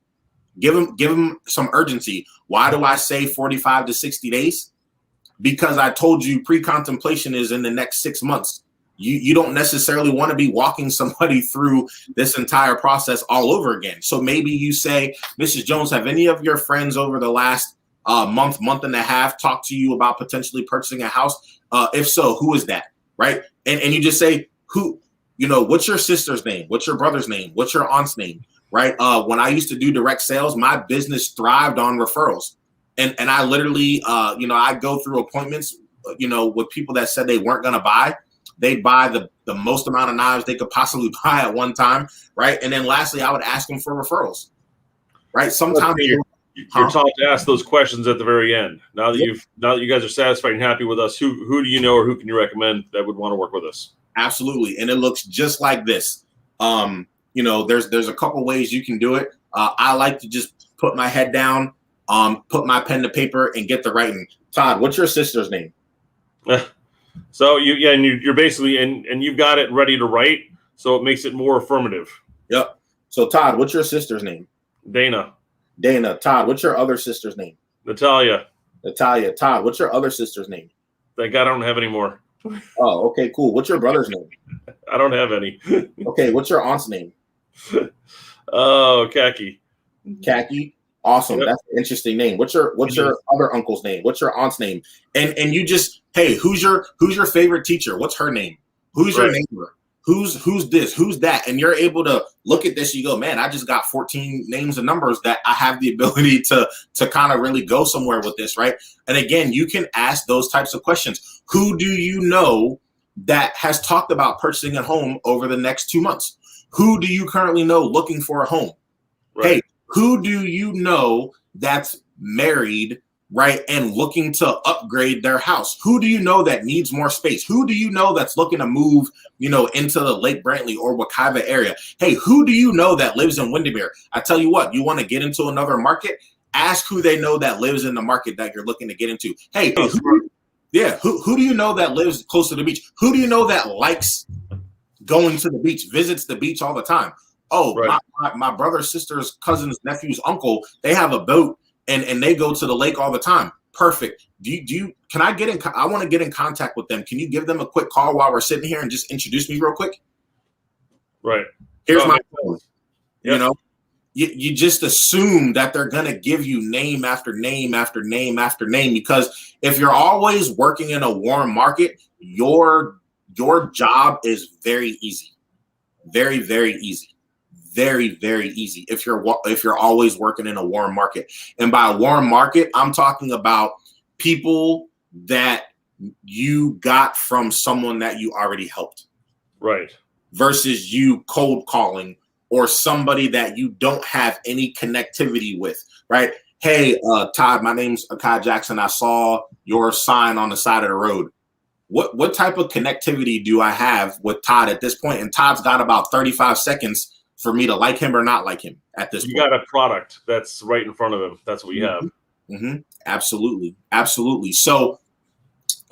Give them some urgency. Why do I say 45 to 60 days? Because I told you pre-contemplation is in the next 6 months. You don't necessarily want to be walking somebody through this entire process all over again. So maybe you say, Mrs. Jones, have any of your friends over the last month and a half talked to you about potentially purchasing a house? If so, who is that? Right. And you just say, what's your sister's name? What's your brother's name? What's your aunt's name? Right. When I used to do direct sales, my business thrived on referrals. And I literally, I go through appointments, with people that said they weren't going to buy. They'd buy the most amount of knives they could possibly buy at one time, right? And then lastly, I would ask them for referrals, right? Sometimes you're taught to ask those questions at the very end. Now that you guys are satisfied and happy with us, who do you know or who can you recommend that would want to work with us? Absolutely, and it looks just like this. There's a couple ways you can do it. I like to just put my head down, put my pen to paper, and get the writing. Todd, what's your sister's name? So you're basically and you've got it ready to write, so it makes it more affirmative. Yep. So Todd, what's your sister's name? Dana. Todd, what's your other sister's name? Natalia. Todd, what's your other sister's name? Thank God I don't have any more. Oh, okay, cool. What's your brother's name? I don't have any. Okay, what's your aunt's name? Oh, Khaki. Awesome. Yep. That's an interesting name. What's your other uncle's name? What's your aunt's name? And you just, hey, who's your favorite teacher? What's her name? Who's your neighbor? Who's this? Who's that? And you're able to look at this. You go, man, I just got 14 names and numbers that I have the ability to kind of really go somewhere with this, right? And again, you can ask those types of questions. Who do you know that has talked about purchasing a home over the next 2 months? Who do you currently know looking for a home? Right. Hey, who do you know that's married, right, and looking to upgrade their house? Who do you know that needs more space? Who do you know that's looking to move, into the Lake Brantley or Wekiva area? Hey, who do you know that lives in Windermere? I tell you what, you want to get into another market? Ask who they know that lives in the market that you're looking to get into. Hey, who do you know that lives close to the beach? Who do you know that likes going to the beach, visits the beach all the time. Oh, Right. my brother's sister's cousin's nephew's uncle, they have a boat and they go to the lake all the time. Perfect. Can I get in? I want to get in contact with them. Can you give them a quick call while we're sitting here and just introduce me real quick? Right. Here's my makes phone. sense. You Yep. know, you just assume that they're going to give you name after name after name after name, because if you're always working in a warm market, your job is very easy. Very, very easy. Very, very easy if you're always working in a warm market. And by a warm market, I'm talking about people that you got from someone that you already helped, Right. versus you cold calling or somebody that you don't have any connectivity with, right? Hey, Todd, my name's Akai Jackson. I saw your sign on the side of the road. What type of connectivity do I have with Todd at this point? And Todd's got about 35 seconds for me to like him or not like him at this point. You got a product that's right in front of him. That's what you have. Mm-hmm. Absolutely. Absolutely. So,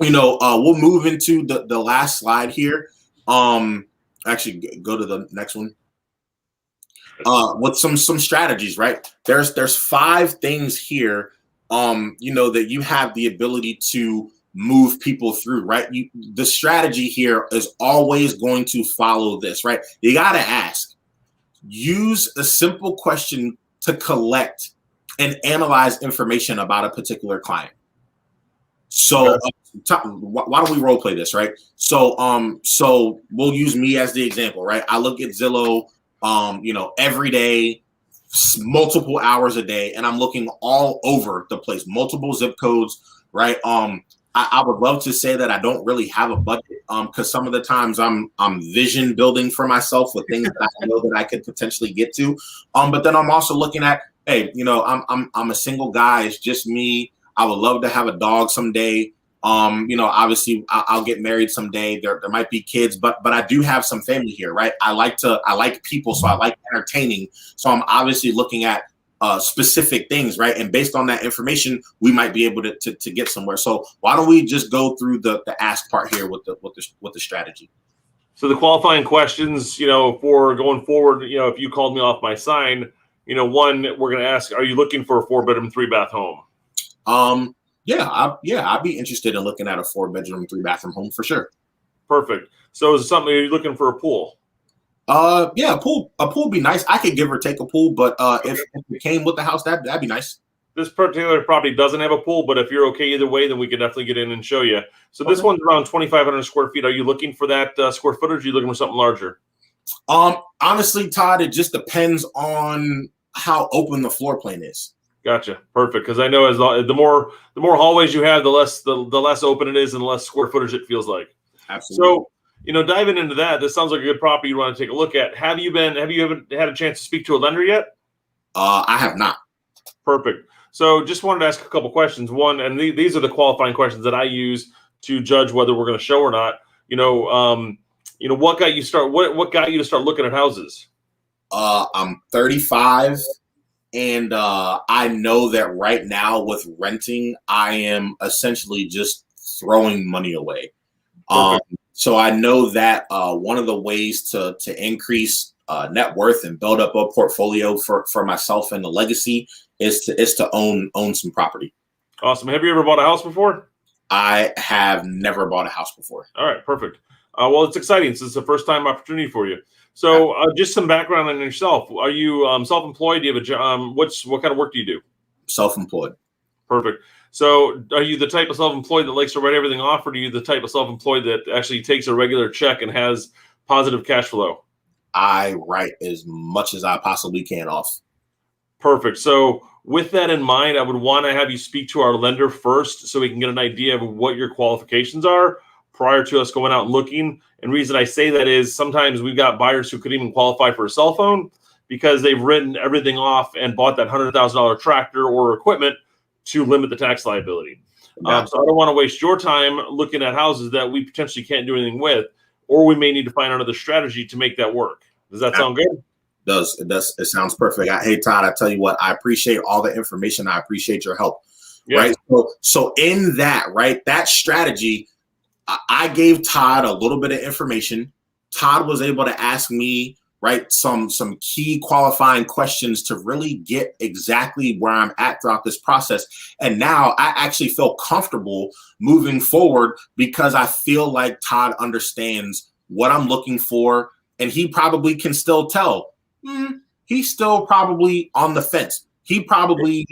we'll move into the last slide here. Actually, go to the next one. With some strategies, right? There's 5 things here, that you have the ability to move people through, right? The strategy here is always going to follow this, right? You got to ask. Use a simple question to collect and analyze information about a particular client. So why don't we role play this, right? So we'll use me as the example, right? I look at Zillow, every day, multiple hours a day, and I'm looking all over the place, multiple zip codes, right? I would love to say that I don't really have a budget, because some of the times I'm vision building for myself with things that I know that I could potentially get to. But then I'm also looking at, hey, I'm a single guy. It's just me. I would love to have a dog someday. Obviously I'll get married someday. There might be kids, but I do have some family here, right? I like people, so I like entertaining. So I'm obviously looking at specific things, right? And based on that information, we might be able to get somewhere. So why don't we just go through the ask part here with the strategy? So the qualifying questions, for going forward, if you called me off my sign, one, we're going to ask, are you looking for a 4-bedroom, 3-bath home? I'd be interested in looking at a 4-bedroom, 3-bathroom home for sure. Perfect. So is it something, are you looking for a pool? A pool would be nice. I could give or take a pool, but if it came with the house, that'd be nice. This particular property doesn't have a pool, but if you're okay either way, then we can definitely get in and show you. So this one's around 2,500 square feet. Are you looking for that square footage? Or are you looking for something larger? Honestly, Todd, it just depends on how open the floor plan is. Gotcha. Perfect. Because I know as the more hallways you have, the less open it is, and the less square footage it feels like. Absolutely. So, diving into that, this sounds like a good property you want to take a look at. Have you ever had a chance to speak to a lender yet? I have not. Perfect. So just wanted to ask a couple questions. One, and these are the qualifying questions that I use to judge whether we're going to show or not. What got you to start looking at houses? I'm 35. And I know that right now with renting, I am essentially just throwing money away. So I know that one of the ways to increase net worth and build up a portfolio for myself and the legacy is to own some property. Awesome. Have you ever bought a house before? I have never bought a house before. All right, perfect. Well, it's exciting since it's a first-time opportunity for you. So, just some background on yourself. Are you self-employed? Do you have a job? What kind of work do you do? Self-employed. Perfect. So, are you the type of self-employed that likes to write everything off, or are you the type of self-employed that actually takes a regular check and has positive cash flow? I write as much as I possibly can off. Perfect. So, with that in mind, I would want to have you speak to our lender first so we can get an idea of what your qualifications are prior to us going out and looking. And reason I say that is sometimes we've got buyers who could even qualify for a cell phone because they've written everything off and bought that $100,000 tractor or equipment to limit the tax liability. So I don't want to waste your time looking at houses that we potentially can't do anything with, or we may need to find another strategy to make that work. Does that sound good? It does. It sounds perfect. Hey, Todd, I tell you what, I appreciate all the information. I appreciate your help. Yeah. Right. So in that, right, that strategy, I gave Todd a little bit of information. Todd was able to ask me, right, some key qualifying questions to really get exactly where I'm at throughout this process. And now I actually feel comfortable moving forward because I feel like Todd understands what I'm looking for, and he probably can still tell. He's still probably on the fence. He probably,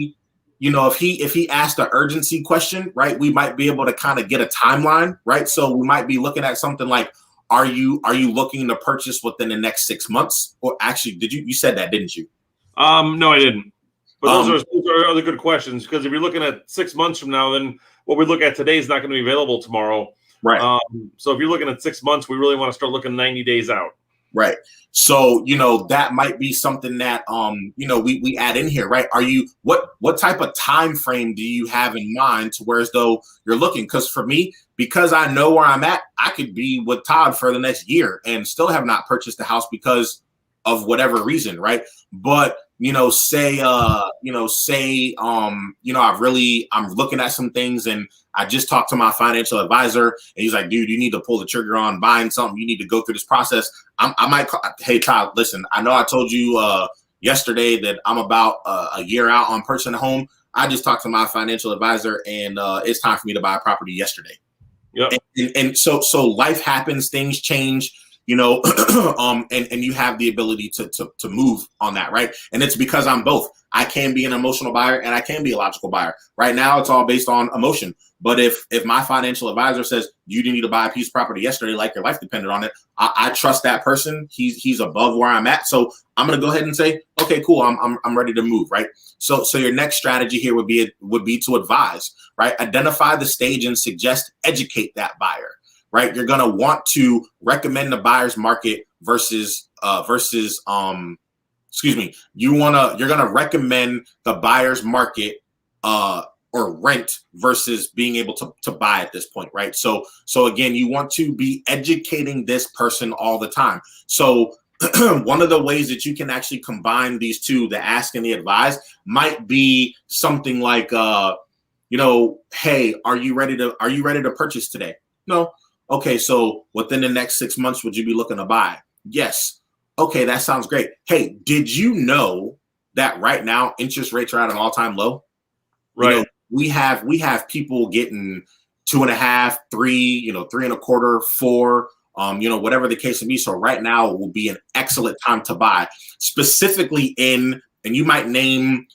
if he asked an urgency question, right, we might be able to kind of get a timeline, right? So we might be looking at something like, are you looking to purchase within the next 6 months? Or actually, you said that, didn't you? No, I didn't. But those are other good questions, because if you're looking at 6 months from now, then what we look at today is not going to be available tomorrow. Right. So if you're looking at 6 months, we really want to start looking 90 days out. Right. So, that might be something that, we add in here, right? What type of time frame do you have in mind to where as though you're looking? Because for me, because I know where I'm at, I could be with Todd for the next year and still have not purchased the house because of whatever reason, right? But I'm looking at some things, and I just talked to my financial advisor, and he's like, dude, you need to pull the trigger on buying something. You need to go through this process. I might call, hey, Todd, listen, I know I told you yesterday that I'm about a year out on purchasing a home. I just talked to my financial advisor, and it's time for me to buy a property yesterday. Yep. And so life happens, things change, and you have the ability to move on that, right? And it's because I'm both. I can be an emotional buyer and I can be a logical buyer. Right now, it's all based on emotion. But if my financial advisor says you need to buy a piece of property yesterday, like your life depended on it, I trust that person. He's above where I'm at, so I'm gonna go ahead and say, okay, cool, I'm ready to move, right? So your next strategy here would be to advise, right? Identify the stage and suggest, educate that buyer. Right, you're gonna want to recommend the buyer's market versus you're gonna recommend the buyer's market or rent versus being able to buy at this point, right? So again, you want to be educating this person all the time. So one of the ways that you can actually combine these two, the ask and the advise, might be something like, hey, are you ready to purchase today? No. Okay, so within the next 6 months, would you be looking to buy? Yes. Okay, that sounds great. Hey, did you know that right now interest rates are at an all-time low? Right. We have people getting 2.5, 3, 3.25, 4, whatever the case may be. So right now will be an excellent time to buy, specifically and you might name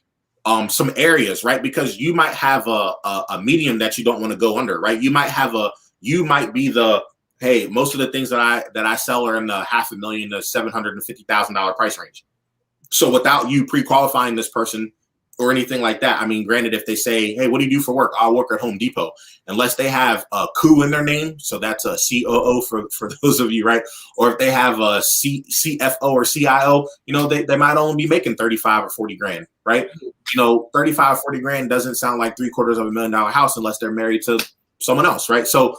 some areas, right? Because you might have a medium that you don't want to go under, right? You might be hey, most of the things that I sell are in the $500,000 to $750,000 price range. So without you pre-qualifying this person or anything like that, I mean, granted, if they say, hey, what do you do for work? I'll work at Home Depot. Unless they have a COO in their name, so that's a COO for those of you, right? Or if they have a CFO or CIO, they might only be making 35 or 40 grand, right? 35, 40 grand doesn't sound like $750,000 house unless they're married to someone else, right? So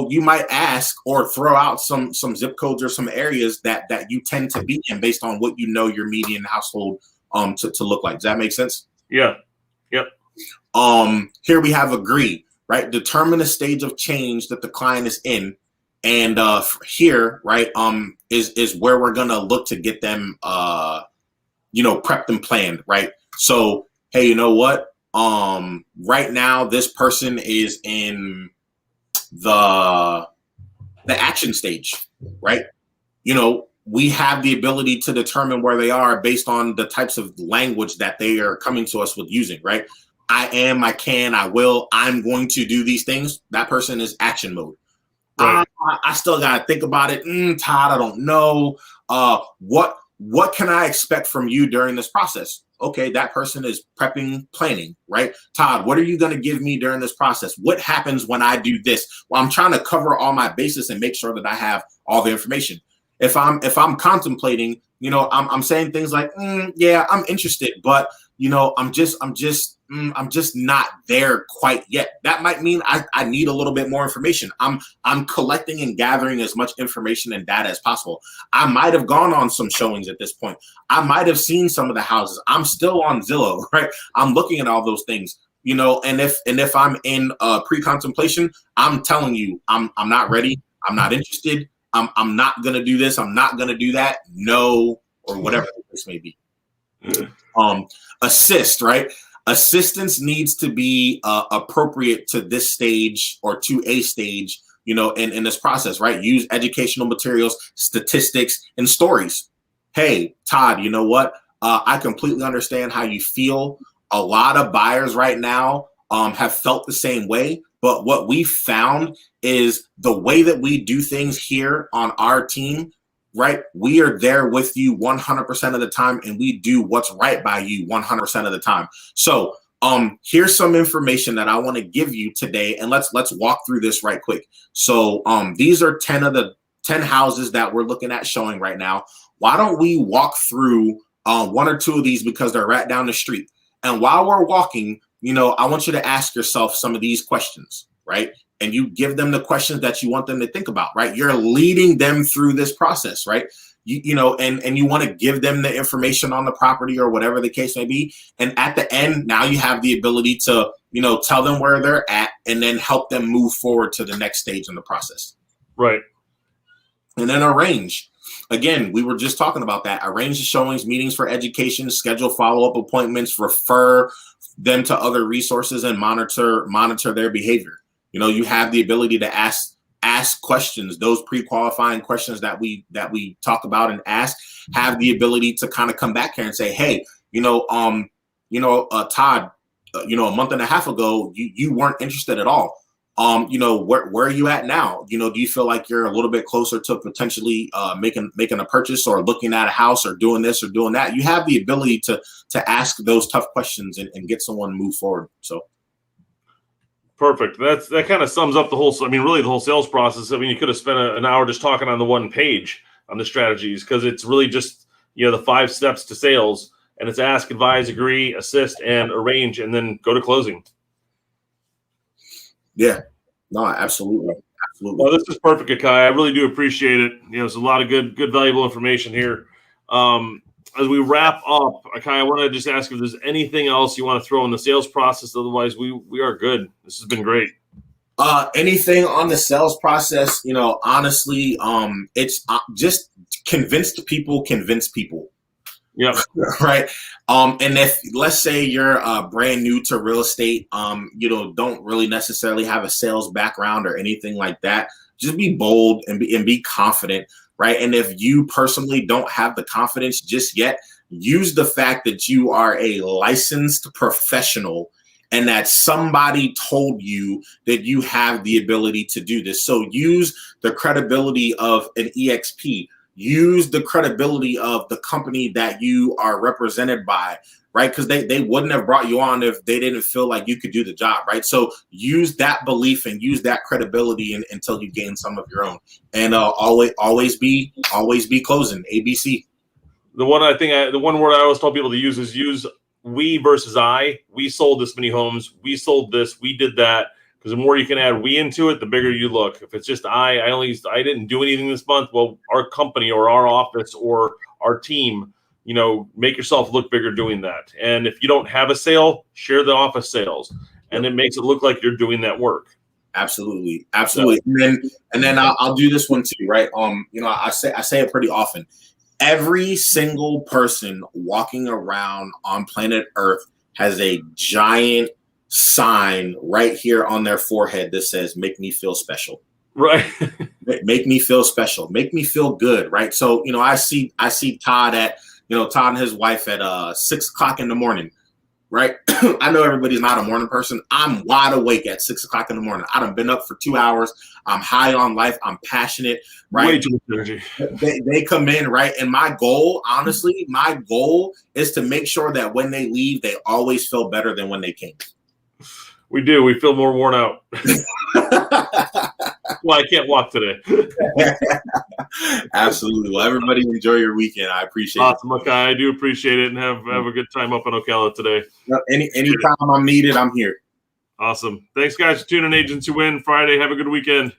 you might ask or throw out some zip codes or some areas that you tend to be in based on what your median household to look like. Does that make sense? Yeah. Yep. Here we have agree, right? Determine the stage of change that the client is in, and here, right, is where we're gonna look to get them, prepped and planned, right? So, hey, you know what? Right now, this person is in the action stage, right? We have the ability to determine where they are based on the types of language that they are coming to us with using, right? I am, I can, I will, I'm going to do these things. That person is action mode. Right. I still got to think about it. Todd, I don't know. What can I expect from you during this process? Okay, that person is prepping, planning, right? Todd, what are you going to give me during this process? What happens when I do this? Well, I'm trying to cover all my bases and make sure that I have all the information. If I'm contemplating, I'm saying things like, yeah, I'm interested, but I'm just not there quite yet. That might mean I need a little bit more information. I'm collecting and gathering as much information and data as possible. I might have gone on some showings at this point. I might have seen some of the houses. I'm still on Zillow, right? I'm looking at all those things, and if I'm in pre-contemplation, I'm telling you, I'm not ready. I'm not interested. I'm not going to do this. I'm not going to do that. No, or whatever this may be. Assist, right? Assistance needs to be appropriate to this stage or to a stage, in this process, right? Use educational materials, statistics, and stories. Hey, Todd, you know what? I completely understand how you feel. A lot of buyers right now have felt the same way. But what we found is the way that we do things here on our team, right? We are there with you 100% of the time, and we do what's right by you 100% of the time. So here's some information that I want to give you today, and let's walk through this right quick. So these are 10 of the 10 houses that we're looking at showing right now. Why don't we walk through one or two of these because they're right down the street? And while we're walking, I want you to ask yourself some of these questions, right? And you give them the questions that you want them to think about, right? You're leading them through this process, right? And you want to give them the information on the property or whatever the case may be. And at the end, now you have the ability to, tell them where they're at and then help them move forward to the next stage in the process. Right. And then arrange. Again, we were just talking about that. Arrange the showings, meetings for education, schedule follow-up appointments, refer them to other resources, and monitor their behavior. You have the ability to ask questions. Those pre-qualifying questions that we talk about and ask have the ability to kind of come back here and say, hey, Todd, a month and a half ago, you weren't interested at all. Where are you at now? Do you feel like you're a little bit closer to potentially making a purchase or looking at a house or doing this or doing that? You have the ability to ask those tough questions and get someone to move forward. So. Perfect. That kind of sums up the whole sales process. You could have spent an hour just talking on the one page on the strategies, because it's really just, the 5 steps to sales, and it's ask, advise, agree, assist, and arrange, and then go to closing. Yeah, no, absolutely. Well, this is perfect, Akai. I really do appreciate it. There's a lot of good, valuable information here. As we wrap up, Akai, I want to just ask if there's anything else you want to throw in the sales process. Otherwise, we are good. This has been great. Anything on the sales process, honestly, it's just convince people. Yeah. Right. And if, let's say you're brand new to real estate, don't really necessarily have a sales background or anything like that, just be bold and be confident. Right. And if you personally don't have the confidence just yet, use the fact that you are a licensed professional and that somebody told you that you have the ability to do this. So use the credibility of an EXP. Use the credibility of the company that you are represented by, right? Because they wouldn't have brought you on if they didn't feel like you could do the job, right? So use that belief and use that credibility until you gain some of your own. And always be closing. ABC. The one word I always tell people to use we versus I. We sold this many homes. We sold this. We did that. Because the more you can add we into it, the bigger you look. If it's just I didn't do anything this month. Well, our company or our office or our team, make yourself look bigger doing that. And if you don't have a sale, share the office sales, and it makes it look like you're doing that work. Absolutely. And then I'll do this one too, right? I say it pretty often. Every single person walking around on planet Earth has a giant sign right here on their forehead that says, make me feel special. Right. Make me feel special. Make me feel good. Right. So, I see Todd Todd and his wife at 6:00 in the morning. Right. I know everybody's not a morning person. I'm wide awake at 6:00 in the morning. I done been up for 2 hours. I'm high on life. I'm passionate. Right. Way too much energy. They come in. Right. And my goal is to make sure that when they leave, they always feel better than when they came. We do. We feel more worn out. Well, I can't walk today. Absolutely. Well, everybody enjoy your weekend. I appreciate it. Awesome, Akai. I do appreciate it, and have a good time up in Ocala today. Anytime I'm needed, I'm here. Awesome. Thanks, guys, for tuning in. Agents Who Win Friday. Have a good weekend.